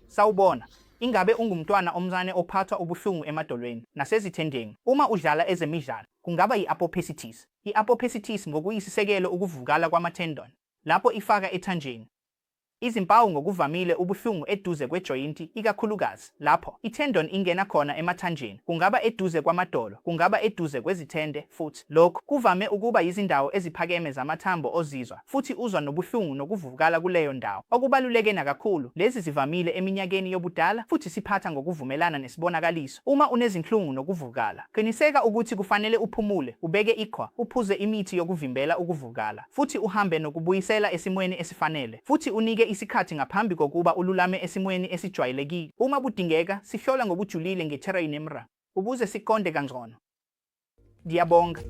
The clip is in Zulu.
Sawubona, ingabe ungumntwana omncane ophathwa ubuhlungu emadolweni nasezithendeni uma udlala ezemidlalo, kungaba i-apophysitis. I-apophysitis ngokuyisisekelo ukuvuvukala kwamathendon, lapho ifaka ethanjeni. Izimpawu ngokuvamile ubuhlungu eduze kwejoyinti ikakhulukazi lapho itendon ingena khona emathanjeni, kungaba eduze kwamadolo, kungaba eduze kwezithende futhi. Lokhu kuvame ukuba yizindawo eziphakeme zamathambo ozizwa futhi uzwa nobuhlungu nokuvuvukala kuleyo ndawo. Okubaluleke nakakhulu, lezi zivamile eminyakeni yobudala futhi siphatha ngokuvumelana nesibonakaliso. Uma unezinhlungu nokuvuvukala, qiniseka ukuthi kufanele uphumule, ubeke iqhwa, uphuze imithi yokuvimbela ukuvuvukala, futhi uhambe nokubuyisela esimweni esifanele, futhi unike isikhathi ngaphambi kokuba ululame esimweni esijwayelekile. Uma kudingeka, sihlola ngokujulile nge-Tray Nemra ukuze siqonde kangcono. Ngiyabonga.